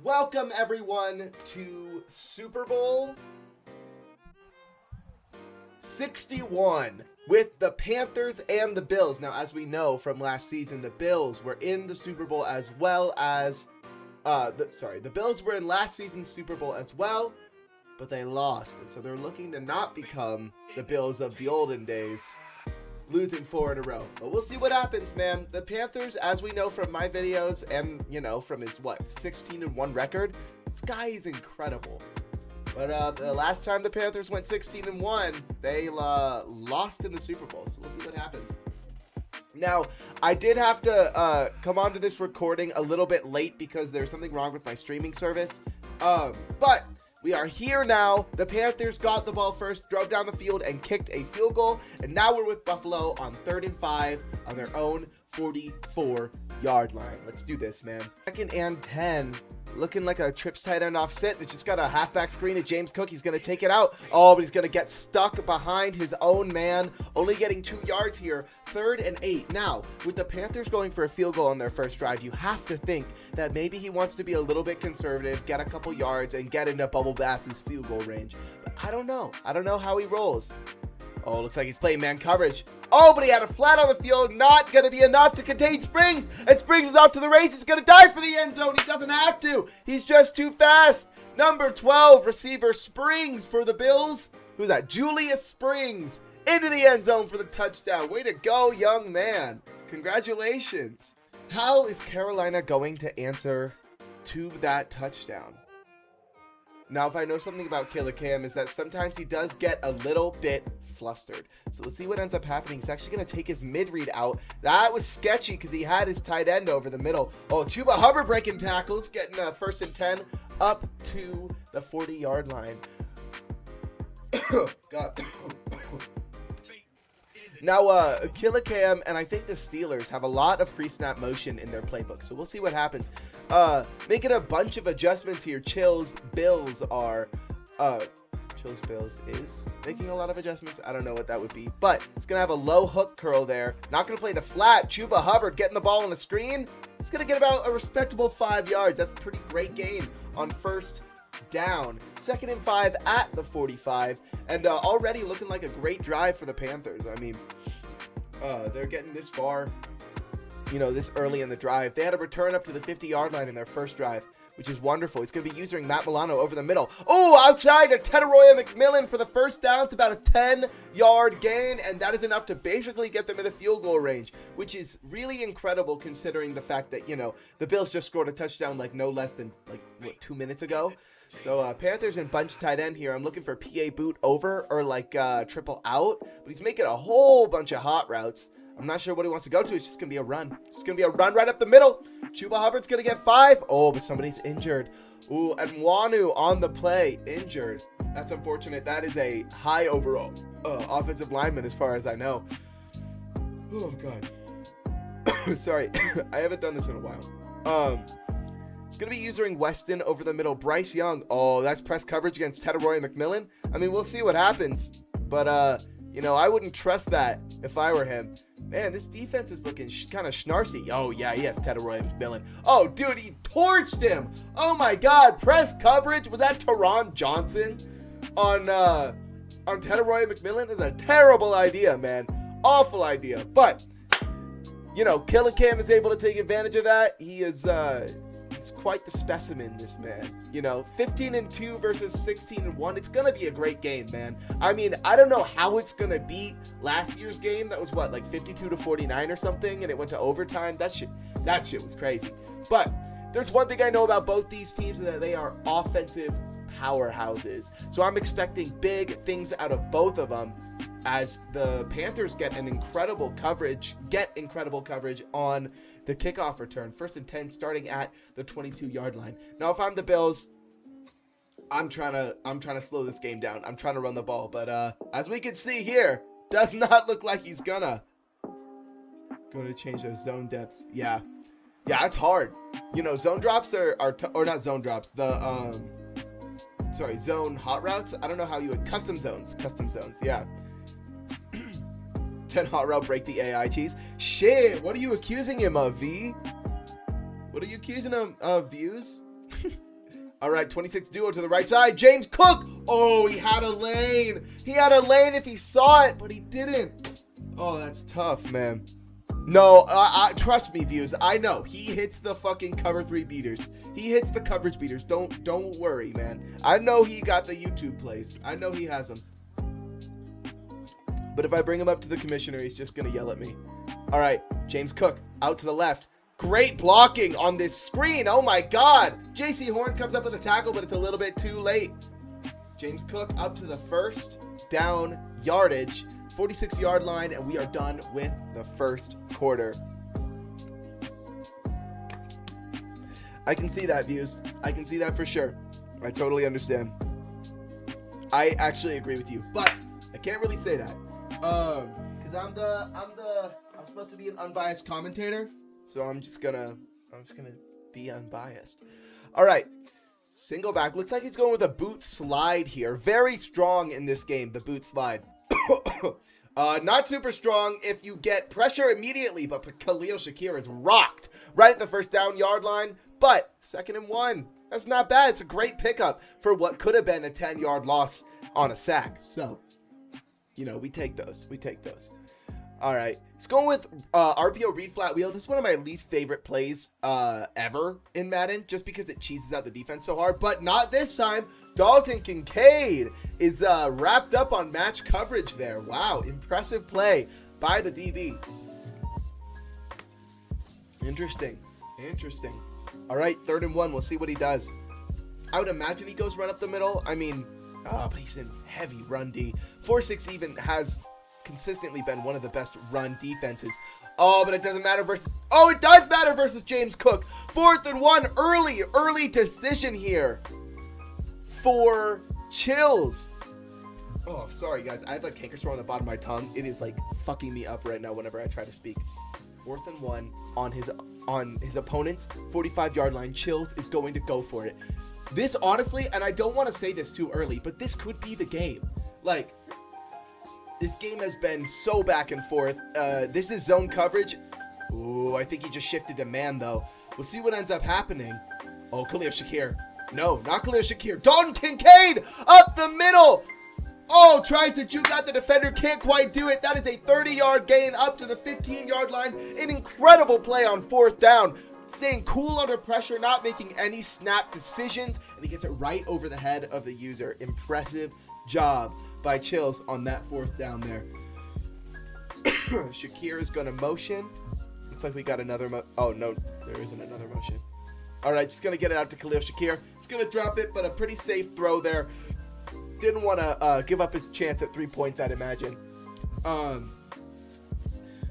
Welcome everyone to Super Bowl 61 with the Panthers and the Bills. Now, as we know from last season, the Bills were in the Super Bowl as well as the Bills were in last season's Super Bowl as well, but they lost, and so they're looking to not become the Bills of the olden days, losing 4 in a row. But we'll see what happens, man. The Panthers, as we know from my videos and, from his, 16-1 record, this guy is incredible. But the last time the Panthers went 16-1, they lost in the Super Bowl, so we'll see what happens. Now, I did have to come onto this recording a little bit late because there's something wrong with my streaming service, but we are here now. The Panthers got the ball first, drove down the field, and kicked a field goal. And now we're with Buffalo on 3rd and 5 on their own 44-yard line. Let's do this, man. 2nd and 10. Looking like a trips tight end offset. They just got a halfback screen at James Cook. He's going to take it out. Oh, but he's going to get stuck behind his own man. Only getting 2 yards here. 3rd and 8. Now, with the Panthers going for a field goal on their first drive, you have to think that maybe he wants to be a little bit conservative, get a couple yards, and get into Bubble Bass's field goal range. But I don't know. I don't know how he rolls. Oh, looks like he's playing man coverage. Oh, but he had a flat on the field. Not going to be enough to contain Springs. And Springs is off to the races. He's going to dive for the end zone. He doesn't have to. He's just too fast. Number 12, receiver Springs for the Bills. Who's that? Julius Springs into the end zone for the touchdown. Way to go, young man. Congratulations. How is Carolina going to answer to that touchdown? Now, if I know something about Killer Cam is that sometimes he does get a little bit flustered. So let's see what ends up happening. He's actually going to take his mid-read out. That was sketchy because he had his tight end over the middle. Oh, Chuba Hubbard breaking tackles, getting 1st and 10 up to the 40-yard line. God. Now, Killer Cam and I think the Steelers have a lot of pre-snap motion in their playbook, so we'll see what happens. Making a bunch of adjustments here. Bills is making a lot of adjustments. I don't know what that would be, but it's going to have a low hook curl there. Not going to play the flat. Chuba Hubbard getting the ball on the screen. It's going to get about a respectable 5 yards. That's a pretty great gain on 1st down. 2nd and 5 at the 45, and already looking like a great drive for the Panthers. I mean, they're getting this far, this early in the drive. They had a return up to the 50-yard line in their first drive, which is wonderful. He's going to be using Matt Milano over the middle. Oh, outside to Tedoroya McMillan for the 1st down. It's about a 10-yard gain, and that is enough to basically get them in a field goal range, which is really incredible considering the fact that, the Bills just scored a touchdown no less than, 2 minutes ago. So, Panthers and bunch tight end here. I'm looking for PA boot over or triple out, but he's making a whole bunch of hot routes. I'm not sure what he wants to go to. It's just going to be a run. It's going to be a run right up the middle. Chuba Hubbard's going to get 5. Oh, but somebody's injured. Ooh, and Nwanu on the play, injured. That's unfortunate. That is a high overall offensive lineman as far as I know. Oh, God. Sorry. I haven't done this in a while. It's going to be using Weston over the middle. Bryce Young. Oh, that's press coverage against Tedoroya McMillan. I mean, we'll see what happens. But, I wouldn't trust that if I were him. Man, this defense is looking kind of schnarcy. Oh, yeah, he has Tedoroya McMillan. Oh, dude, he torched him. Oh, my God. Press coverage. Was that Teron Johnson on Tedoroya McMillan? That's a terrible idea, man. Awful idea. But, Killer Cam is able to take advantage of that. He is, he's quite the specimen, this man. 15-2 versus 16-1. It's going to be a great game, man. I mean, I don't know how it's going to beat last year's game. That was 52-49 or something, and it went to overtime. That shit was crazy. But there's one thing I know about both these teams, is that they are offensive powerhouses. So I'm expecting big things out of both of them as the Panthers get incredible coverage on the kickoff return. 1st and 10 starting at the 22-yard line. Now, if I'm the Bills, I'm trying to slow this game down. I'm trying to run the ball, but as we can see here, does not look like he's gonna change those zone depths. Yeah, it's hard. Zone drops or not zone drops. The zone hot routes. I don't know how you would custom zones. Yeah. 10 hot route break the AI cheese. Shit, what are you accusing him of, V? What are you accusing him of, views? All right, 26 duo to the right side. James Cook. Oh, he had a lane. He had a lane if he saw it, but he didn't. Oh, that's tough, man. No, trust me, views. I know he hits the fucking cover 3 beaters. He hits the coverage beaters. Don't worry, man. I know he got the YouTube plays. I know he has them. But if I bring him up to the commissioner, he's just gonna yell at me. All right, James Cook out to the left. Great blocking on this screen. Oh my God. JC Horn comes up with a tackle, but it's a little bit too late. James Cook up to the first down yardage. 46-yard line, and we are done with the first quarter. I can see that, views. I can see that for sure. I totally understand. I actually agree with you, but I can't really say that because I'm supposed to be an unbiased commentator, so I'm just gonna be unbiased. All right. Single back. Looks like he's going with a boot slide here. Very strong in this game, the boot slide. Not super strong if you get pressure immediately, but Khalil Shakir is rocked right at the first down yard line. But 2nd and 1. That's not bad. It's a great pickup for what could have been a 10-yard loss on a sack. So, you know, we take those. We take those. All right. It's going with RPO read flat wheel. This is one of my least favorite plays ever in Madden, just because it cheeses out the defense so hard. But not this time. Dalton Kincaid is wrapped up on match coverage there. Wow. Impressive play by the DB. Interesting. Interesting. All right. 3rd and 1. We'll see what he does. I would imagine he goes run up the middle. I mean, but he's in heavy run D. 4-6 even has consistently been one of the best run defenses. Oh, but it doesn't matter versus... Oh, it does matter versus James Cook. 4th and 1. Early decision here for Chills. Oh, sorry, guys. I have a canker sore on the bottom of my tongue. It is, like, fucking me up right now whenever I try to speak. 4th and 1 on his opponent's 45-yard line. Chills is going to go for it. This, honestly, and I don't want to say this too early, but this could be the game. Like... This game has been so back and forth. This is zone coverage. Ooh, I think he just shifted to man, though. We'll see what ends up happening. Oh, Khalil Shakir. No, not Khalil Shakir. Dalton Kincaid up the middle. Oh, tries to juke out the defender. Can't quite do it. That is a 30-yard gain up to the 15-yard line. An incredible play on 4th down. Staying cool under pressure, not making any snap decisions. And he gets it right over the head of the user. Impressive job by Chills on that 4th down there. Shakir is going to motion. Looks like we got another oh, no, there isn't another motion. All right, just going to get it out to Khalil Shakir. He's going to drop it, but a pretty safe throw there. Didn't want to give up his chance at 3 points, I'd imagine.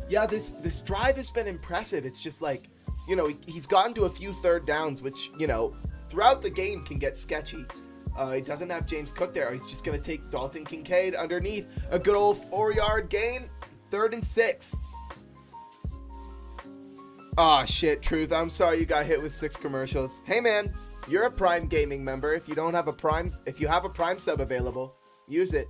Yeah, this drive has been impressive. It's just like, you know, he's gotten to a few 3rd downs, which, you know, throughout the game can get sketchy. He doesn't have James Cook there. He's just going to take Dalton Kincaid underneath. A good old 4-yard gain. 3rd and 6. Aw, shit, Truth. I'm sorry you got hit with 6 commercials. Hey, man, you're a Prime Gaming member. If you have a Prime sub available, use it.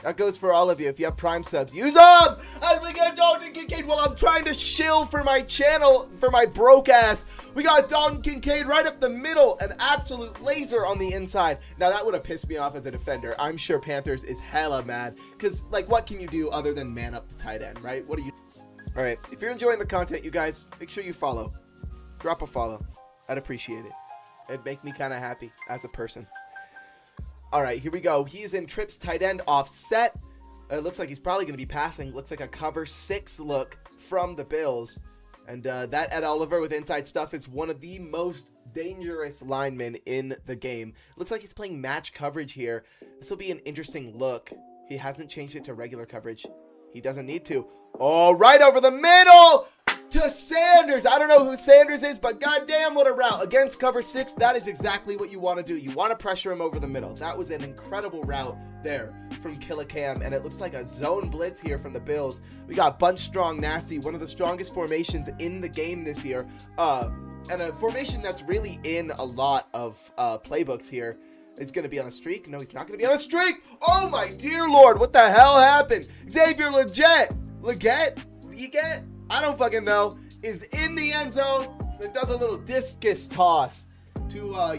That goes for all of you. If you have Prime subs, use them! As we get Dalton Kincaid while I'm trying to shill for my channel, for my broke ass. We got Dalton Kincaid right up the middle. An absolute laser on the inside. Now, that would have pissed me off as a defender. I'm sure Panthers is hella mad. Because, like, what can you do other than man up the tight end, right? What do you... All right. If you're enjoying the content, you guys, make sure you follow. Drop a follow. I'd appreciate it. It'd make me kind of happy as a person. All right, here we go. He's in trips tight end offset. It looks like he's probably going to be passing. Looks like a cover 6 look from the Bills. And that Ed Oliver with inside stuff is one of the most dangerous linemen in the game. Looks like he's playing match coverage here. This will be an interesting look. He hasn't changed it to regular coverage. He doesn't need to. Oh, right over the middle to Sanders. I don't know who Sanders is, but goddamn, what a route. Against cover 6, that is exactly what you want to do. You want to pressure him over the middle. That was an incredible route there from Killicam, and it looks like a zone blitz here from the Bills. We got bunch strong nasty, one of the strongest formations in the game this year, and a formation that's really in a lot of playbooks here. He's going to be on a streak. No, he's not going to be on a streak. Oh, my dear Lord. What the hell happened? Xavier Legette, I don't fucking know, is in the end zone. It does a little discus toss to,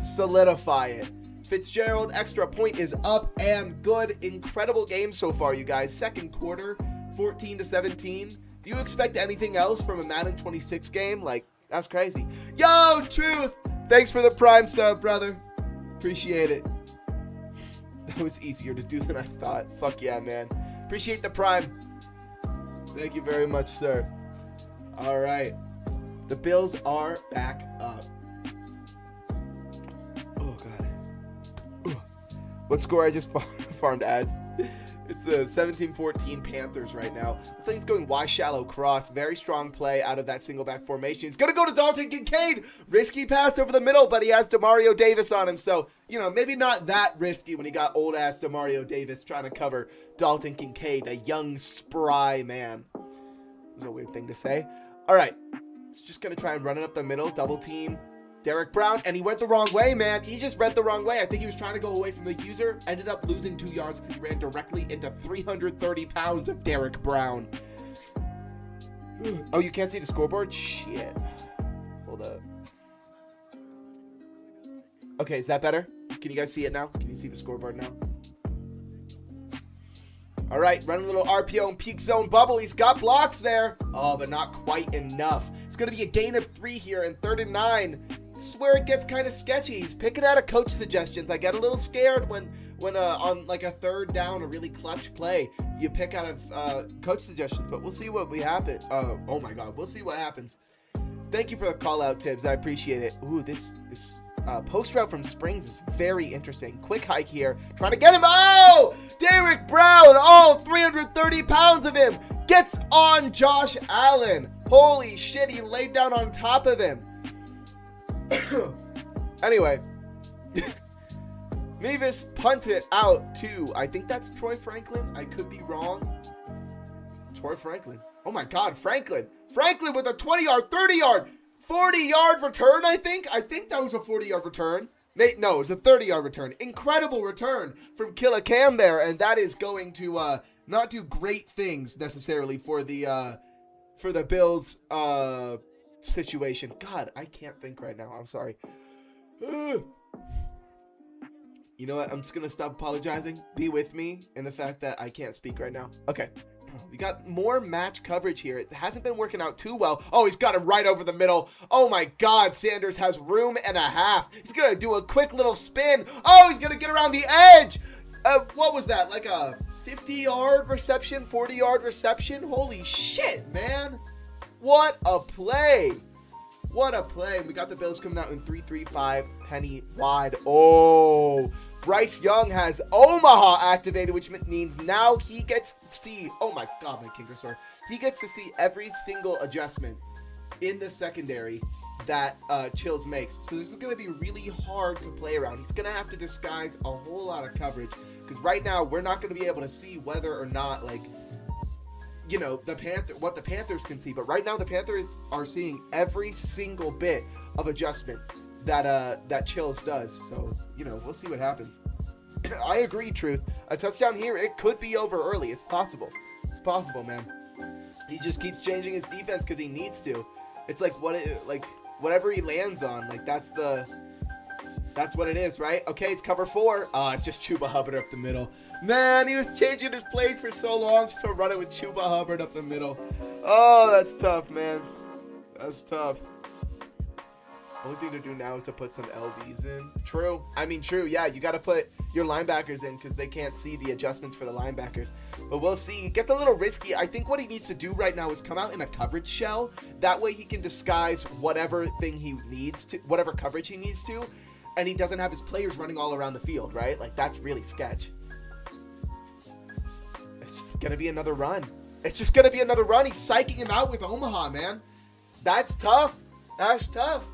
solidify it. Fitzgerald, extra point is up and good. Incredible game so far, you guys. Second quarter, 14-17. Do you expect anything else from a Madden 26 game? Like, that's crazy. Yo, Truth! Thanks for the Prime sub, brother. Appreciate it. That was easier to do than I thought. Fuck yeah, man. Appreciate the Prime. Thank you very much, sir. All right. The Bills are back up. Oh, God. Ugh. What score I just farmed ads? It's a 17-14 Panthers right now. Looks like he's going wide shallow cross. Very strong play out of that single back formation. He's going to go to Dalton Kincaid. Risky pass over the middle, but he has Demario Davis on him. So, you know, maybe not that risky when he got old-ass Demario Davis trying to cover Dalton Kincaid, a young, spry man. That's a weird thing to say. All right. He's just going to try and run it up the middle. Double team. Derek Brown, and he went the wrong way, man. He just read the wrong way. I think he was trying to go away from the user. Ended up losing 2 yards because he ran directly into 330 pounds of Derek Brown. Oh, you can't see the scoreboard? Shit. Hold up. Okay, is that better? Can you guys see it now? Can you see the scoreboard now? All right, run a little RPO and peak zone bubble. He's got blocks there. Oh, but not quite enough. It's going to be a gain of 3 here and 3rd and 9. This is where it gets kind of sketchy. He's picking out of coach suggestions. I get a little scared when on like a 3rd down, a really clutch play, you pick out of coach suggestions. But we'll see what we happen. Oh my God, we'll see what happens. Thank you for the call out, Tibbs. I appreciate it. Ooh, this post route from Springs is very interesting. Quick hike here, trying to get him. Oh, Derek Brown, all 330 pounds of him gets on Josh Allen. Holy shit, he laid down on top of him. Anyway, Mevis punt it out to, I think that's Troy Franklin. I could be wrong. Troy Franklin. Oh my God, Franklin with a 20-yard, 30-yard, 40-yard return, I think. I think that was a 40-yard return. No, it was a 30-yard return. Incredible return from Killa Cam there, and that is going to not do great things necessarily for the Bills situation. God, I can't think right now. I'm sorry. You know what? I'm just gonna stop apologizing. Be with me in the fact that I can't speak right now. Okay. We got more match coverage here. It hasn't been working out too well. Oh, he's got him right over the middle. Oh my God, Sanders has room and a half. He's gonna do a quick little spin. Oh, he's gonna get around the edge. What was that? Like a 50-yard reception, 40-yard reception? Holy shit, man. What a play. What a play. We got the Bills coming out in 3-3-5, penny wide. Oh, Bryce Young has Omaha activated, which means now he gets to see, oh my God, my King Restore. He gets to see every single adjustment in the secondary that Chills makes. So this is going to be really hard to play around. He's going to have to disguise a whole lot of coverage because right now we're not going to be able to see whether or not, like, you know, what the Panthers can see. But right now the Panthers are seeing every single bit of adjustment that Chills does. So, you know, we'll see what happens. I agree, Truth. A touchdown here, it could be over early. It's possible. It's possible, man. He just keeps changing his defense because he needs to. It's like whatever he lands on, like that's what it is, right? Okay, it's cover 4. It's just Chuba Hubbard up the middle. Man, he was changing his plays for so long just to run it with Chuba Hubbard up the middle. Oh, that's tough, man. That's tough. Only thing to do now is to put some LBs in. True. I mean, true. Yeah, you got to put your linebackers in because they can't see the adjustments for the linebackers. But we'll see. It gets a little risky. I think what he needs to do right now is come out in a coverage shell. That way he can disguise whatever thing he needs to, whatever coverage he needs to. And he doesn't have his players running all around the field, right? Like, that's really sketch. It's just going to be another run. It's just going to be another run. He's psyching him out with Omaha, man. That's tough. That's tough.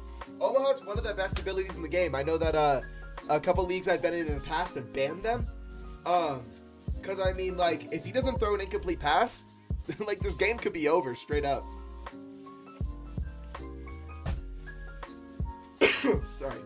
Omaha's one of the best abilities in the game. I know that a couple leagues I've been in the past have banned them. Because, I mean, like, if he doesn't throw an incomplete pass, like, this game could be over straight up. Sorry.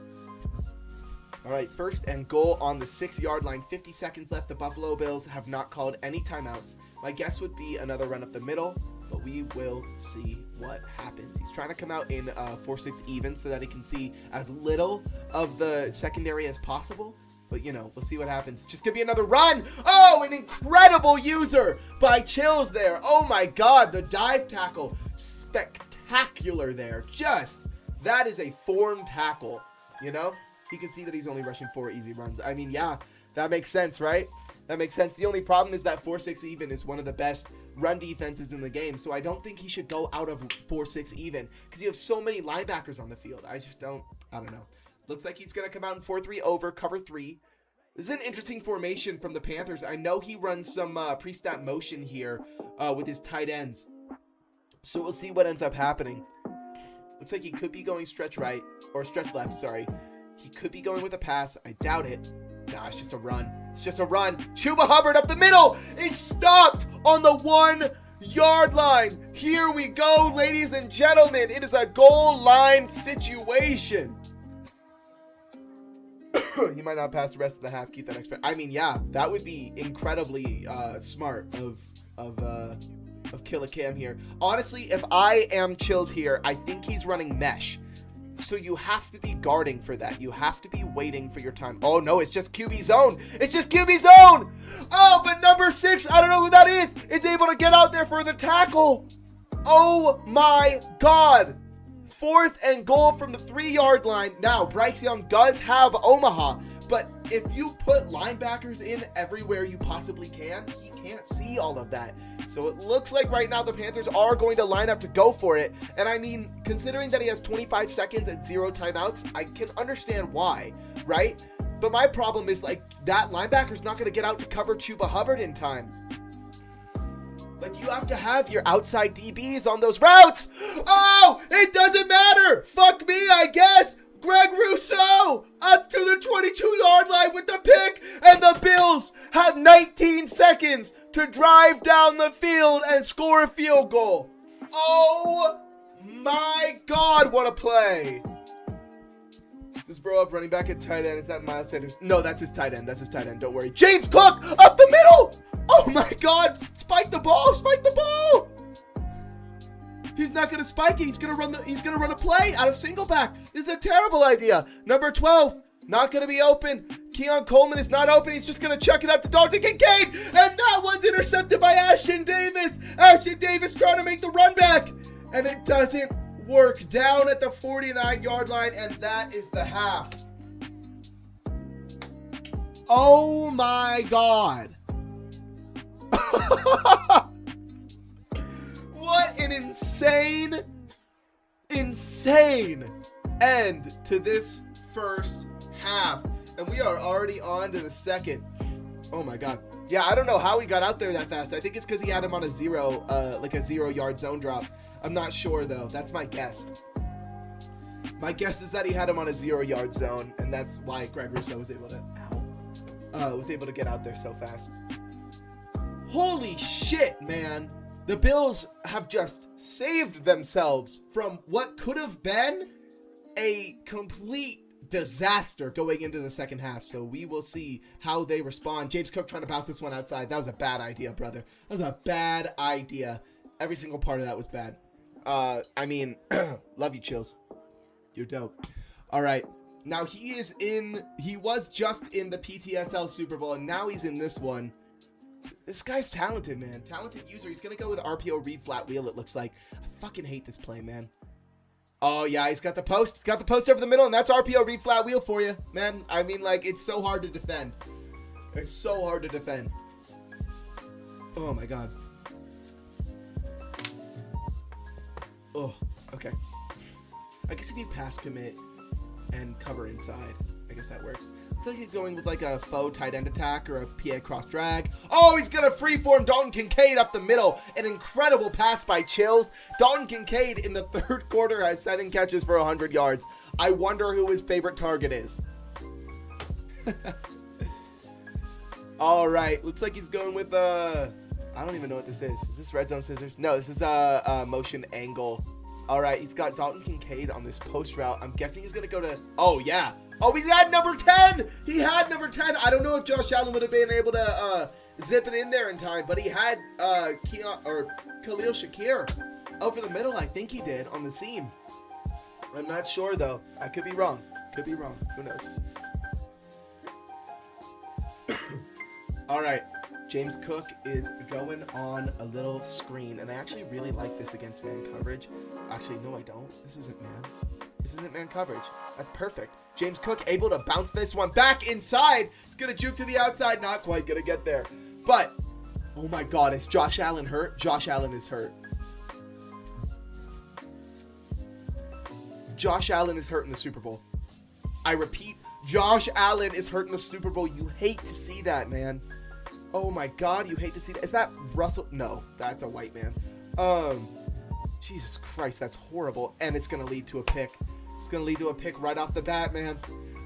All right, 1st and goal on the 6-yard line. 50 seconds left. The Buffalo Bills have not called any timeouts. My guess would be another run up the middle. but we will see what happens. He's trying to come out in 4-6 even so that he can see as little of the secondary as possible. But, you know, we'll see what happens. Just gonna be another run. Oh, an incredible user by Chills there. Oh, my God. The dive tackle. Spectacular there. Just, that is a form tackle, you know? He can see that he's only rushing 4 easy runs. I mean, yeah, that makes sense, right? That makes sense. The only problem is that 4-6 even is one of the best run defenses in the game. So I don't think he should go out of 4-6 even because you have so many linebackers on the field. I don't know. Looks like he's going to come out in 4-3 over, cover 3. This is an interesting formation from the Panthers. I know he runs some pre-snap motion here with his tight ends. So we'll see what ends up happening. Looks like he could be going stretch right, or stretch left, sorry. He could be going with a pass. I doubt it. Nah, it's just a run. It's just a run. Chuba Hubbard up the middle is stopped on the 1-yard line. Here we go, ladies and gentlemen. It is a goal line situation. He might not pass the rest of the half. Keep that extra. I mean, yeah, that would be incredibly smart of Killer Cam here. Honestly, if I am Chills here, I think he's running mesh. So you have to be guarding for that. You have to be waiting for your time. Oh, no, it's just QB zone. It's just QB zone. Oh, but number 6, I don't know who that is able to get out there for the tackle. Oh, my God. 4th and goal from the 3-yard line. Now, Bryce Young does have Omaha, but if you put linebackers in everywhere you possibly can, he can't see all of that. So it looks like right now the Panthers are going to line up to go for it. And I mean, considering that he has 25 seconds and 0 timeouts, I can understand why, right? But my problem is, like, that linebacker's not going to get out to cover Chuba Hubbard in time. Like, you have to have your outside DBs on those routes. Oh, it doesn't matter. Fuck me, I guess. Greg Rousseau up to the 22-yard line with the pick, and the Bills have 19 seconds to drive down the field and score a field goal. Oh my God, what a play. Does Bro up running back at tight end? Is that Miles Sanders? No, that's his tight end. That's his tight end. Don't worry. James Cook up the middle. Oh my God, spike the ball. Spike the ball. He's not going to spike it. He's going to run a play out of single back. This is a terrible idea. Number 12, not going to be open. Keon Coleman is not open. He's just going to chuck it up to Dalton Kincaid. And that one's intercepted by Ashton Davis. Ashton Davis trying to make the run back. And it doesn't work. Down at the 49-yard line. And that is the half. Oh my God. What an insane end to this first half. And we are already on to the second. Oh my God. Yeah, I don't know how he got out there that fast. I think it's because he had him on a 0-yard zone drop. I'm not sure though. That's my guess. My guess is that he had him on a 0-yard zone, and that's why Greg Rousseau was able to get out there so fast. Holy shit, man. The Bills have just saved themselves from what could have been a complete disaster going into the second half. So we will see how they respond. James Cook trying to bounce this one outside. That was a bad idea, brother. That was a bad idea. Every single part of that was bad. I mean, love you, Chills. You're dope. All right. Now he was just in the PTSL Super Bowl, and now he's in this one. This guy's talented, man. Talented user. He's going to go with RPO read flat wheel, it looks like. I fucking hate this play, man. Oh, yeah, he's got the post. He's got the post over the middle, and that's RPO read flat wheel for you, man. I mean, like, it's so hard to defend. It's so hard to defend. Oh, my God. Oh, okay. I guess if you pass commit and cover inside, I guess that works. Looks like he's going with like a faux tight end attack or a PA cross drag. Oh, he's going to freeform Dalton Kincaid up the middle. An incredible pass by Chills. Dalton Kincaid in the third quarter has 7 catches for 100 yards. I wonder who his favorite target is. All right. Looks like he's going with I don't even know what this is. Is this red zone scissors? No, this is a motion angle. All right. He's got Dalton Kincaid on this post route. I'm guessing he's going to go to, oh yeah. Oh, he had number 10. He had number 10. I don't know if Josh Allen would have been able to zip it in there in time, but he had Khalil Shakir over the middle. I think he did on the seam. I'm not sure though. I could be wrong. Could be wrong. Who knows? All right. James Cook is going on a little screen, and I actually really like this against man coverage. Actually, no, I don't. This isn't man. This isn't man coverage. That's perfect. James Cook able to bounce this one back inside. It's going to juke to the outside. Not quite going to get there. But, oh my God, is Josh Allen hurt? Josh Allen is hurt. Josh Allen is hurt in the Super Bowl. I repeat, Josh Allen is hurt in the Super Bowl. You hate to see that, man. Oh my God, you hate to see that. Is that Russell? No, that's a white man. Jesus Christ, that's horrible. And it's going to lead to a pick. It's going to lead to a pick right off the bat, man.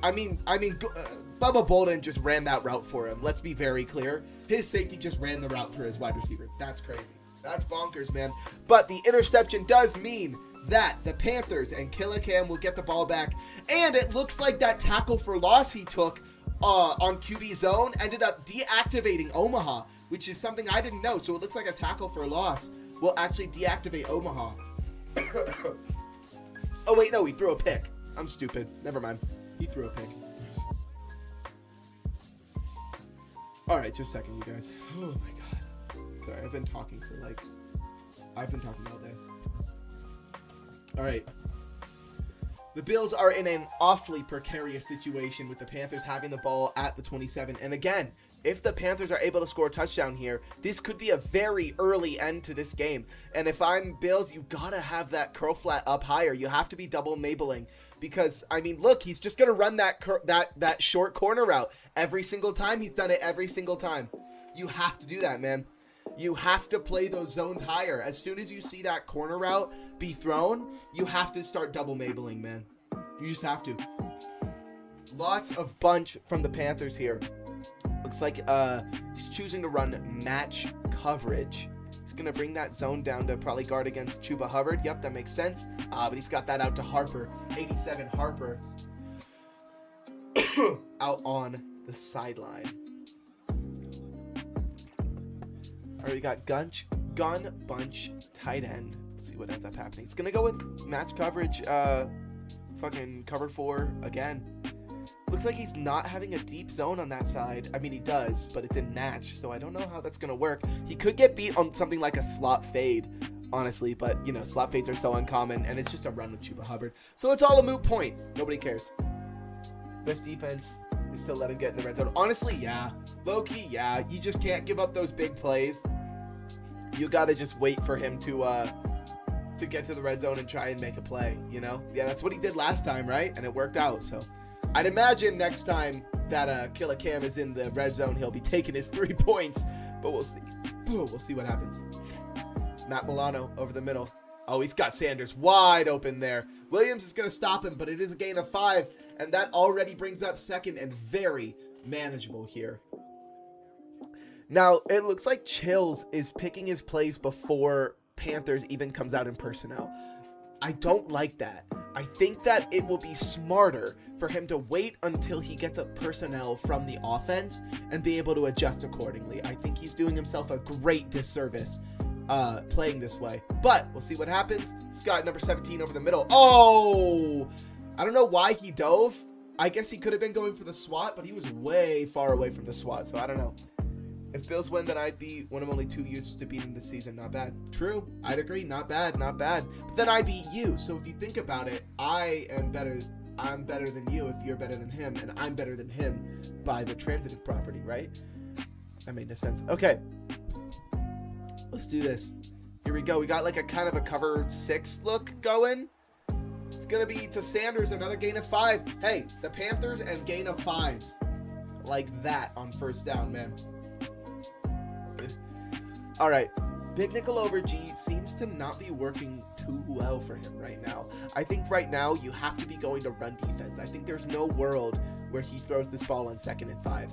I mean, Bubba Bolden just ran that route for him. Let's be very clear. His safety just ran the route for his wide receiver. That's crazy. That's bonkers, man. But the interception does mean that the Panthers and Killer Cam will get the ball back. And it looks like that tackle for loss he took on QB zone ended up deactivating Omaha, which is something I didn't know. So it looks like a tackle for loss will actually deactivate Omaha. Oh, wait, no, he threw a pick. I'm stupid. Never mind. He threw a pick. All right, just a second, you guys. Oh, my God. Sorry, I've been talking all day. All right. The Bills are in an awfully precarious situation with the Panthers having the ball at the 27. And again, if the Panthers are able to score a touchdown here, this could be a very early end to this game. And if I'm Bills, you gotta have that curl flat up higher. You have to be double Mabeling because, I mean, look, he's just gonna run that short corner route every single time. He's done it every single time. You have to do that, man. You have to play those zones higher. As soon as you see that corner route be thrown, you have to start double Mabeling, man. You just have to. Lots of bunch from the Panthers here. Looks like he's choosing to run match coverage. He's going to bring that zone down to probably guard against Chuba Hubbard. Yep, that makes sense. But he's got that out to Harper. 87 Harper. Out on the sideline. All right, we got Gun Bunch tight end. Let's see what ends up happening. He's going to go with match coverage. Fucking cover 4 again. Looks like he's not having a deep zone on that side. I mean, he does, but it's in match, so I don't know how that's going to work. He could get beat on something like a slot fade, honestly, but, you know, slot fades are so uncommon, and it's just a run with Chuba Hubbard. So it's all a moot point. Nobody cares. Best defense is to let him get in the red zone. Honestly, yeah. Low-key, yeah. You just can't give up those big plays. You got to just wait for him to get to the red zone and try and make a play, you know? Yeah, that's what he did last time, right? And it worked out, so I'd imagine next time that Killer Cam is in the red zone, he'll be taking his 3 points, but we'll see. We'll see what happens. Matt Milano over the middle. Oh, he's got Sanders wide open there. Williams is going to stop him, but it is a gain of 5, and that already brings up second and very manageable here. Now, it looks like Chills is picking his plays before Panthers even comes out in personnel. I don't like that. I think that it will be smarter for him to wait until he gets a personnel from the offense and be able to adjust accordingly. I think he's doing himself a great disservice playing this way. But we'll see what happens. He's got number 17 over the middle. Oh! I don't know why he dove. I guess he could have been going for the swat, but he was way far away from the swat, so I don't know. If Bills win, then I'd be one of only 2 users to beat him this season. Not bad. True. I'd agree. Not bad. Not bad. But then I beat you. So if you think about it, I'm better than you if you're better than him, and I'm better than him by the transitive property, right? That made no sense. Okay. Let's do this. Here we go. We got like a kind of a cover 6 look going. It's going to be to Sanders, another gain of 5. Hey, the Panthers and gain of 5s. Like that on first down, man. All right, big nickel over G seems to not be working too well for him right now. I think right now you have to be going to run defense. I think there's no world where he throws this ball on 2nd and 5.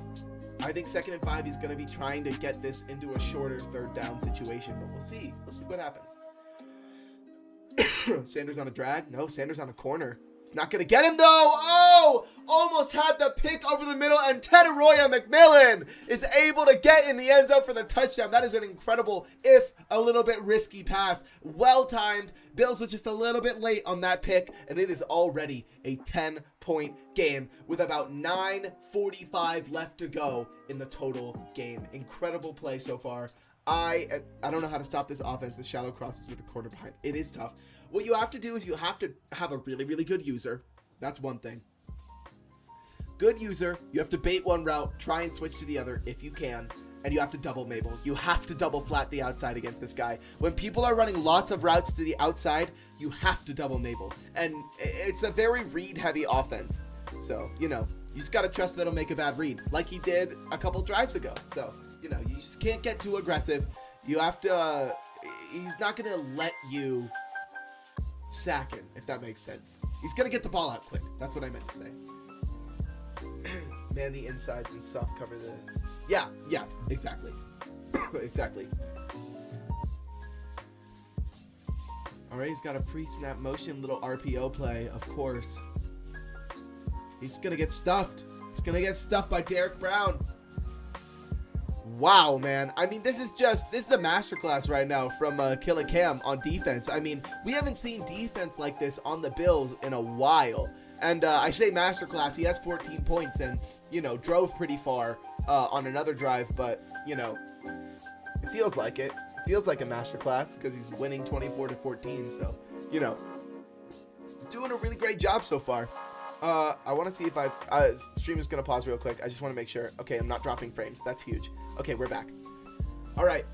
I think 2nd and 5 he's going to be trying to get this into a shorter 3rd down situation, but we'll see. We'll see what happens. Sanders on a drag? No, Sanders on a corner. He's not going to get him, though. Oh, almost had the pick over the middle, and Teteroya McMillan is able to get in the end zone for the touchdown. That is an incredible, if a little bit risky pass. Well-timed. Bills was just a little bit late on that pick, and it is already a 10-point game with about 9:45 left to go in the total game. Incredible play so far. I don't know how to stop this offense, the shallow crosses with the quarter behind. It is tough. What you have to do is you have to have a really, really good user. That's one thing. Good user. You have to bait one route, try and switch to the other if you can, and you have to double Mabel. You have to double flat the outside against this guy. When people are running lots of routes to the outside, you have to double Mabel. And it's a very read-heavy offense. So, you know, you just got to trust that he'll make a bad read, like he did a couple drives ago. So, you know, you just can't get too aggressive. You have to, he's not going to let you sack him, if that makes sense. He's going to get the ball out quick. That's what I meant to say. Man, the insides and soft cover the... Yeah, exactly. Exactly. All right, he's got a pre-snap motion, little RPO play, of course. He's going to get stuffed. He's going to get stuffed by Derek Brown. Wow, man. I mean, this is a masterclass right now from Killer Cam on defense. I mean, we haven't seen defense like this on the Bills in a while. And I say masterclass, he has 14 points and, you know, drove pretty far on another drive. But, you know, it feels like it. It feels like a masterclass because he's winning 24-14. So, you know, he's doing a really great job so far. I want to see if stream is going to pause real quick. I just want to make sure. Okay, I'm not dropping frames. That's huge. Okay, we're back. All right.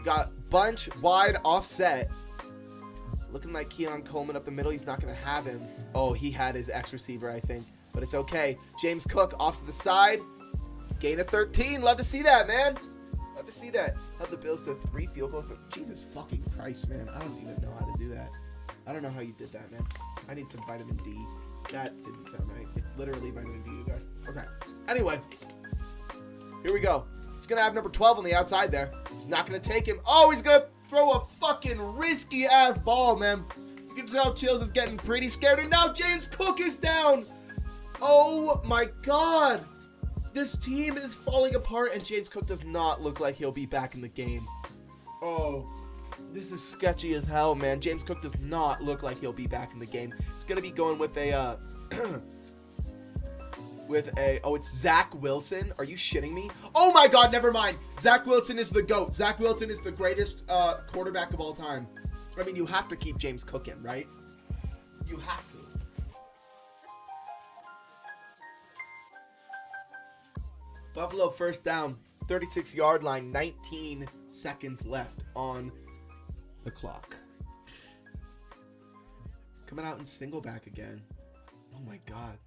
Got bunch wide offset. Looking like Keon Coleman up the middle. He's not going to have him. Oh, he had his X receiver, I think. But it's okay. James Cook off to the side. Gain of 13. Love to see that, man. Love to see that. Have the Bills to 3 field goals. Jesus fucking Christ, man. I don't even know how to do that. I don't know how you did that, man. I need some vitamin D. That didn't sound right. It's literally vitamin D, you guys. Okay. Anyway. Here we go. He's going to have number 12 on the outside there. He's not going to take him. Oh, he's going to throw a fucking risky-ass ball, man. You can tell Chills is getting pretty scared. And now James Cook is down. Oh, my God. This team is falling apart, and James Cook does not look like he'll be back in the game. Oh, this is sketchy as hell, man. James Cook does not look like he'll be back in the game. He's going to be going with a, oh, it's Zach Wilson. Are you shitting me? Oh my God, never mind. Zach Wilson is the GOAT. Zach Wilson is the greatest quarterback of all time. I mean, you have to keep James Cook in, right? You have to. Buffalo first down, 36-yard line, 19 seconds left on the clock. He's coming out in single back again. Oh my God.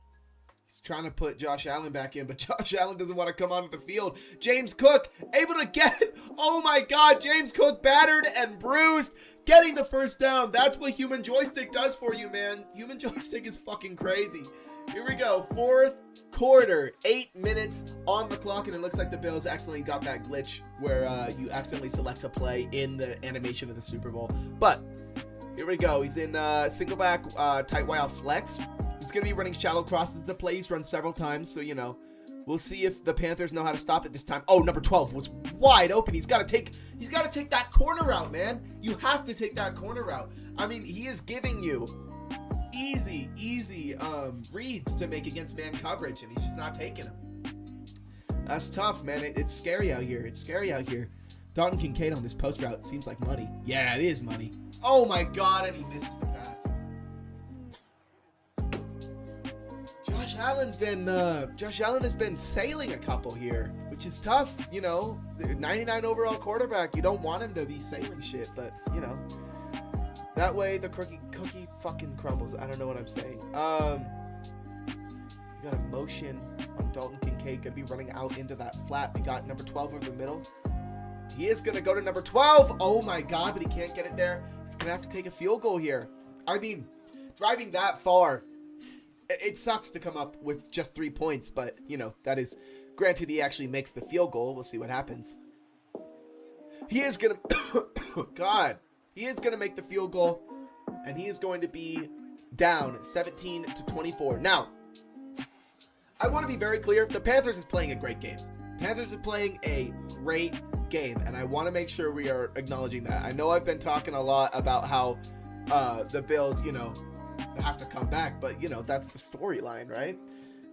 He's trying to put Josh Allen back in, but Josh Allen doesn't want to come onto the field. James Cook able to get, oh my God, James Cook battered and bruised, getting the first down. That's what human joystick does for you, man. Human joystick is fucking crazy. Here we go, fourth quarter, 8 minutes on the clock, and it looks like the Bills accidentally got that glitch where you accidentally select a play in the animation of the Super Bowl. But here we go. He's in single back tight wide flex. He's going to be running shallow crosses. The play he's run several times, so, you know, we'll see if the Panthers know how to stop it this time. Oh, number 12 was wide open. He's got to take that corner out, man. You have to take that corner out. I mean, he is giving you easy reads to make against man coverage, and he's just not taking them. That's tough, man. It's scary out here. It's scary out here. Dalton Kincaid on this post route seems like money. Yeah, it is money. Oh my God, and he misses the pass. Josh Allen has been sailing a couple here, which is tough. You know, 99 overall quarterback. You don't want him to be sailing shit, but you know, that way the cookie fucking crumbles. I don't know what I'm saying. You got a motion on Dalton Kincaid. Gonna be running out into that flat. We got number 12 over the middle. He is gonna go to number 12. Oh my God, but he can't get it there. He's gonna have to take a field goal here. I mean, driving that far, it sucks to come up with just 3 points, but you know, that is granted. He actually makes the field goal. We'll see what happens. He is gonna God, he is gonna make the field goal, and he is going to be down 17-24. Now, I want to be very clear. The Panthers is playing a great game. Panthers is playing a great game, and I want to make sure we are acknowledging that. I know I've been talking a lot about how the Bills, have to come back, but, that's the storyline, right?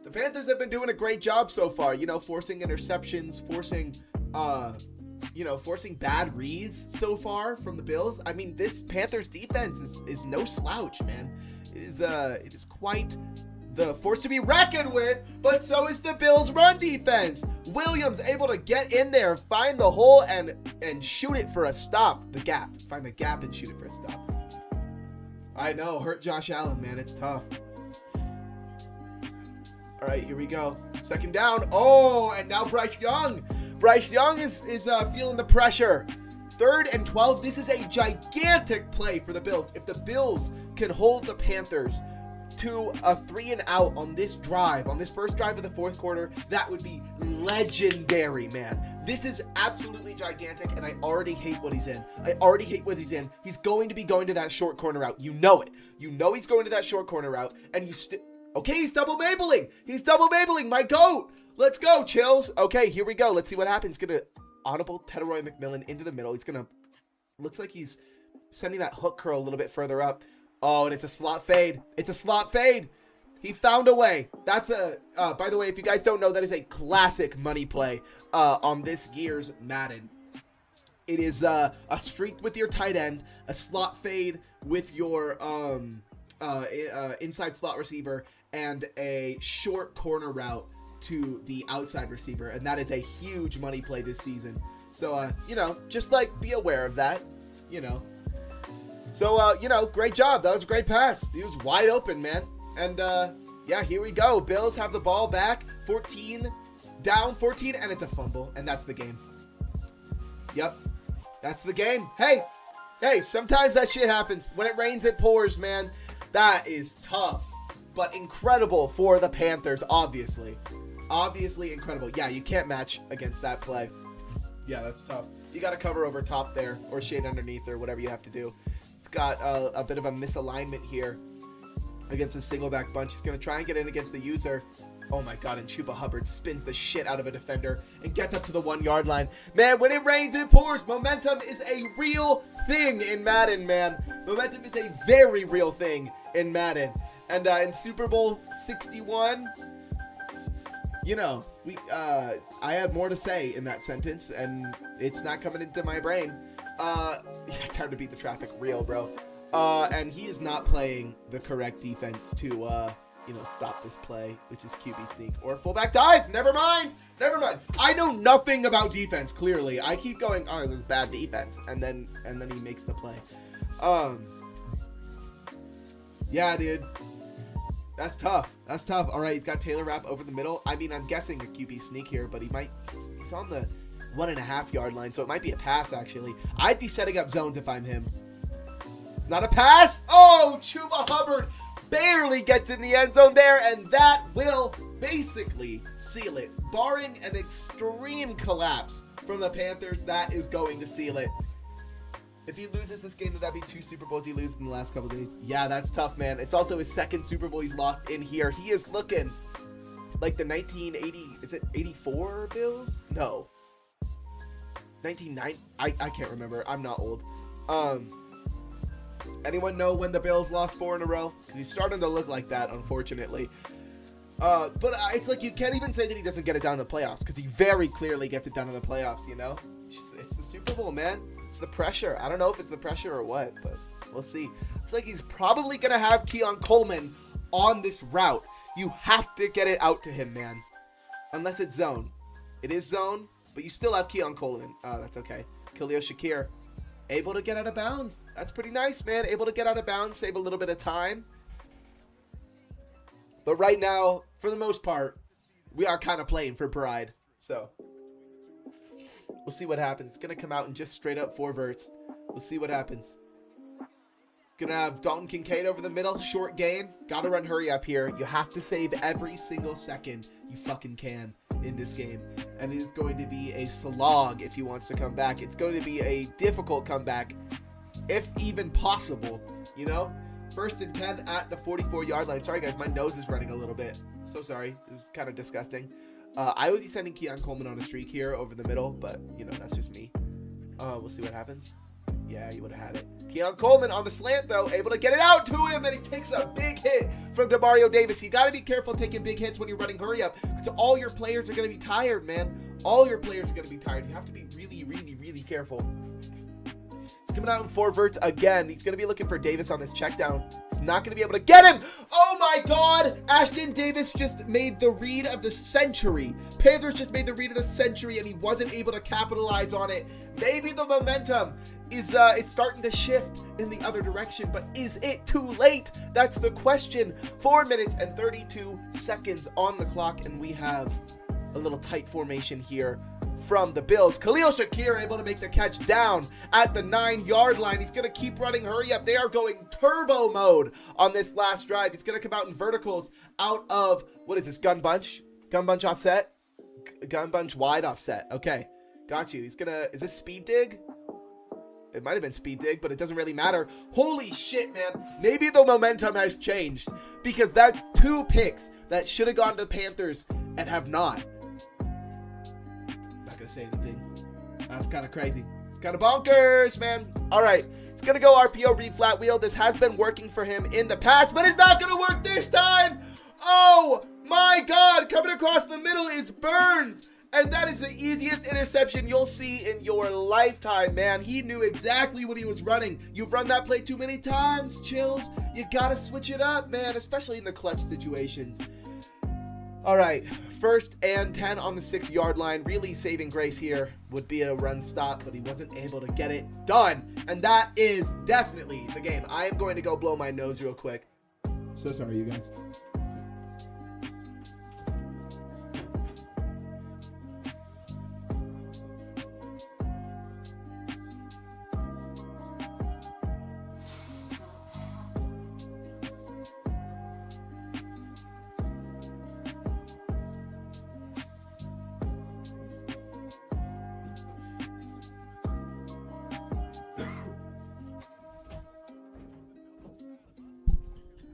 The Panthers have been doing a great job so far, forcing interceptions, forcing bad reads so far from the Bills. I mean, this Panthers defense is no slouch, man. It is quite the force to be reckoned with, but so is the Bills' run defense. Williams able to get in there, find the hole, and shoot it for a stop. The gap. Find the gap and shoot it for a stop. I know, hurt Josh Allen, man. It's tough. All right, here we go. Second down. Oh, and now Bryce Young. Bryce Young is feeling the pressure. 3rd and 12. This is a gigantic play for the Bills. If the Bills can hold the Panthers to a 3-and-out on this drive, on this first drive of the fourth quarter, that would be legendary, man. This is absolutely gigantic, and I already hate what he's in. He's going to be going to that short corner route. You know it. You know he's going to that short corner route, and you still... Okay, he's double Mabling. My goat. Let's go, Chills. Okay, here we go. Let's see what happens. Gonna audible Teteroy McMillan into the middle. He's gonna... Looks like he's sending that hook curl a little bit further up. Oh, and it's a slot fade. He found a way. That's a... by the way, if you guys don't know, that is a classic money play on this year's Madden. It is a streak with your tight end, a slot fade with your inside slot receiver, and a short corner route to the outside receiver. And that is a huge money play this season. So, just be aware of that, So, great job. That was a great pass. He was wide open, man. And, yeah, here we go. Bills have the ball back. 14, down 14, and it's a fumble. And that's the game. Yep. That's the game. Hey, sometimes that shit happens. When it rains, it pours, man. That is tough, but incredible for the Panthers, obviously. Obviously incredible. Yeah, you can't match against that play. Yeah, that's tough. You got to cover over top there or shade underneath or whatever you have to do. It's got a bit of a misalignment here against a single back bunch. He's going to try and get in against the user. Oh my God, and Chuba Hubbard spins the shit out of a defender and gets up to the 1-yard line. Man, when it rains, it pours. Momentum is a real thing in Madden, man. Momentum is a very real thing in Madden. And in Super Bowl 61, I had more to say in that sentence, and it's not coming into my brain. Time to beat the traffic real, bro. And he is not playing the correct defense to, stop this play, which is QB sneak or fullback dive. Never mind. I know nothing about defense, clearly. I keep going, oh, this is bad defense. And then he makes the play. Yeah, dude. That's tough. All right, he's got Taylor Rapp over the middle. I mean, I'm guessing a QB sneak here, but he's on the 1.5-yard line, so it might be a pass, actually. I'd be setting up zones if I'm him. It's not a pass. Oh, Chuba Hubbard barely gets in the end zone there, and that will basically seal it. Barring an extreme collapse from the Panthers, that is going to seal it. If he loses this game, that'd be 2 Super Bowls he loses in the last couple days. Yeah, that's tough, man. It's also his 2nd Super Bowl he's lost in here. He is looking like the 1980, is it 84 Bills? No. 1990, I can't remember. I'm not old. Anyone know when the Bills lost 4 in a row? Because he's starting to look like that, unfortunately. But it's like you can't even say that he doesn't get it down in the playoffs, because he very clearly gets it done in the playoffs, It's the Super Bowl, man. It's the pressure. I don't know if it's the pressure or what, but we'll see. Looks like he's probably going to have Keon Coleman on this route. You have to get it out to him, man. Unless it's zone. It is zone, but you still have Keon Coleman. Oh, that's okay. Khalil Shakir, able to get out of bounds. That's pretty nice, man. Able to get out of bounds, save a little bit of time. But right now, for the most part, we are kind of playing for pride. So we'll see what happens. It's going to come out in just straight up 4 verts. We'll see what happens. Going to have Dalton Kincaid over the middle. Short gain. Got to run hurry up here. You have to save every single second you fucking can in this game. And it is going to be a slog if he wants to come back. It's going to be a difficult comeback, if even possible, First and 10 at the 44-yard line. Sorry, guys, my nose is running a little bit. So sorry. This is kind of disgusting. I would be sending Keon Coleman on a streak here over the middle, but, you know, that's just me. We'll see what happens. Yeah, he would have had it. Keon Coleman on the slant, though, able to get it out to him, and he takes a big hit from Demario Davis. You got to be careful taking big hits when you're running hurry up, because all your players are going to be tired, man. All your players are going to be tired. You have to be really, really, really careful. He's coming out in 4 verts again. He's going to be looking for Davis on this check down. He's not going to be able to get him. Oh my God. Ashton Davis just made the read of the century. Panthers just made the read of the century, and he wasn't able to capitalize on it. Maybe the momentum is starting to shift in the other direction, but is it too late? That's the question. 4 minutes and 32 seconds on the clock, and we have a little tight formation here from the Bills. Khalil Shakir able to make the catch down at the 9-yard line. He's going to keep running hurry up. They are going turbo mode on this last drive. He's going to come out in verticals out of, what is this, gun bunch? Gun bunch offset? Gun bunch wide offset. Okay, got you. He's going to, is this speed dig? It might have been speed dig, but it doesn't really matter. Holy shit, man. Maybe the momentum has changed, because that's 2 picks that should have gone to the Panthers and have not. Not going to say anything. That's kind of crazy. It's kind of bonkers, man. All right. It's going to go RPO read flat wheel. This has been working for him in the past, but it's not going to work this time. Oh my God. Coming across the middle is Burns. And that is the easiest interception you'll see in your lifetime, man. He knew exactly what he was running. You've run that play too many times, Chills. You gotta switch it up, man, especially in the clutch situations. All right, 1st and 10 on the 6-yard line. Really saving grace here would be a run stop, but he wasn't able to get it done. And that is definitely the game. I am going to go blow my nose real quick. So sorry, you guys.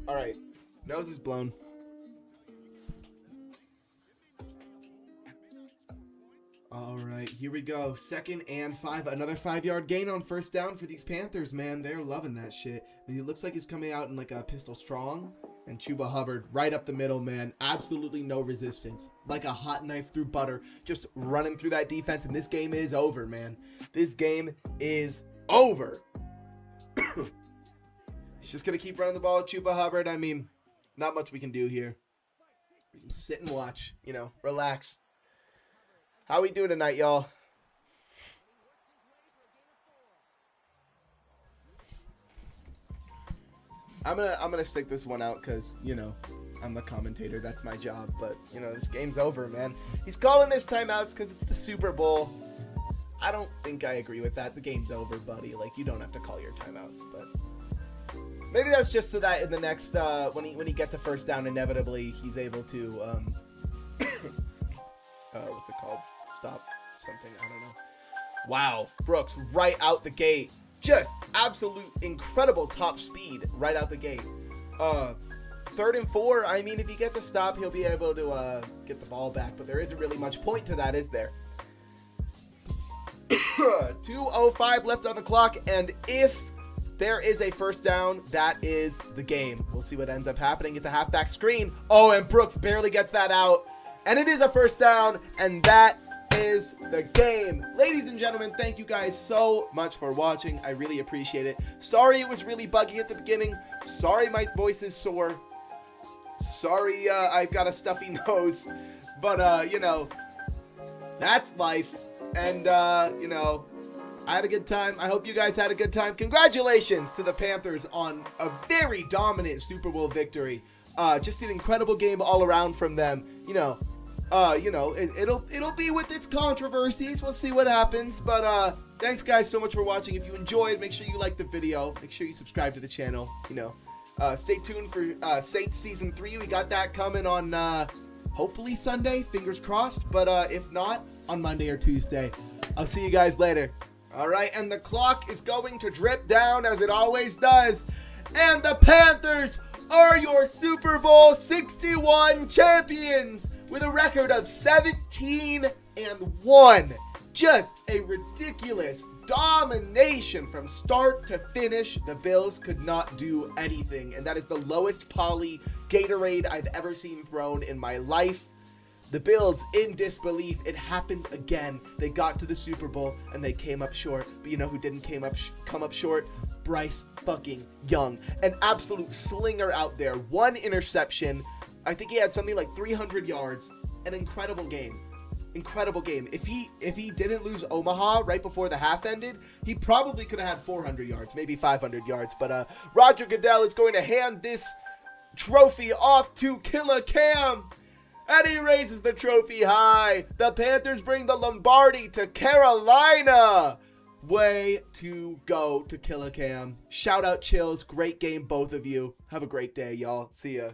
All right, nose is blown. All right, here we go. 2nd and 5. Another 5-yard gain on 1st down for these Panthers, man. They're loving that shit. I mean, it looks like he's coming out in like a pistol strong. And Chuba Hubbard right up the middle, man. Absolutely no resistance. Like a hot knife through butter. Just running through that defense. And this game is over, man. This game is over. He's just going to keep running the ball at Chuba Hubbard. I mean, not much we can do here. We can sit and watch, you know, relax. How we doing tonight, y'all? I'm gonna stick this one out because, you know, I'm the commentator. That's my job. But, you know, this game's over, man. He's calling his timeouts because it's the Super Bowl. I don't think I agree with that. The game's over, buddy. Like, you don't have to call your timeouts, but maybe that's just so that in the next when he gets a 1st down, inevitably he's able to what's it called? Stop something. I don't know. Wow, Brooks right out the gate. Just absolute incredible top speed right out the gate. 3rd and 4. I mean, if he gets a stop, he'll be able to get the ball back. But there isn't really much point to that, is there? 2:05 left on the clock, and if there is a 1st down, that is the game. We'll see what ends up happening. It's a halfback screen. Oh, and Brooks barely gets that out. And it is a 1st down, and that is the game. Ladies and gentlemen, thank you guys so much for watching. I really appreciate it. Sorry it was really buggy at the beginning. Sorry my voice is sore. Sorry I've got a stuffy nose. But, you know, that's life. And, you know, I had a good time. I hope you guys had a good time. Congratulations to the Panthers on a very dominant Super Bowl victory. Just an incredible game all around from them. You know, it'll be with its controversies. We'll see what happens. But thanks guys so much for watching. If you enjoyed, make sure you like the video. Make sure you subscribe to the channel. You know, stay tuned for Saints Season 3. We got that coming on hopefully Sunday. Fingers crossed. But if not, on Monday or Tuesday. I'll see you guys later. All right, and the clock is going to drip down as it always does. And the Panthers are your Super Bowl 61 champions with a record of 17-1. Just a ridiculous domination from start to finish. The Bills could not do anything, and that is the lowest poly Gatorade I've ever seen thrown in my life. The Bills, in disbelief, it happened again. They got to the Super Bowl and they came up short. But you know who didn't come up short? Bryce fucking Young, an absolute slinger out there. 1 interception. I think he had something like 300 yards. An incredible game. Incredible game. If he didn't lose Omaha right before the half ended, he probably could have had 400 yards, maybe 500 yards. But Roger Goodell is going to hand this trophy off to Killer Cam. And he raises the trophy high. The Panthers bring the Lombardi to Carolina. Way to go to Killer Cam. Shout out Chills. Great game, both of you. Have a great day, y'all. See ya.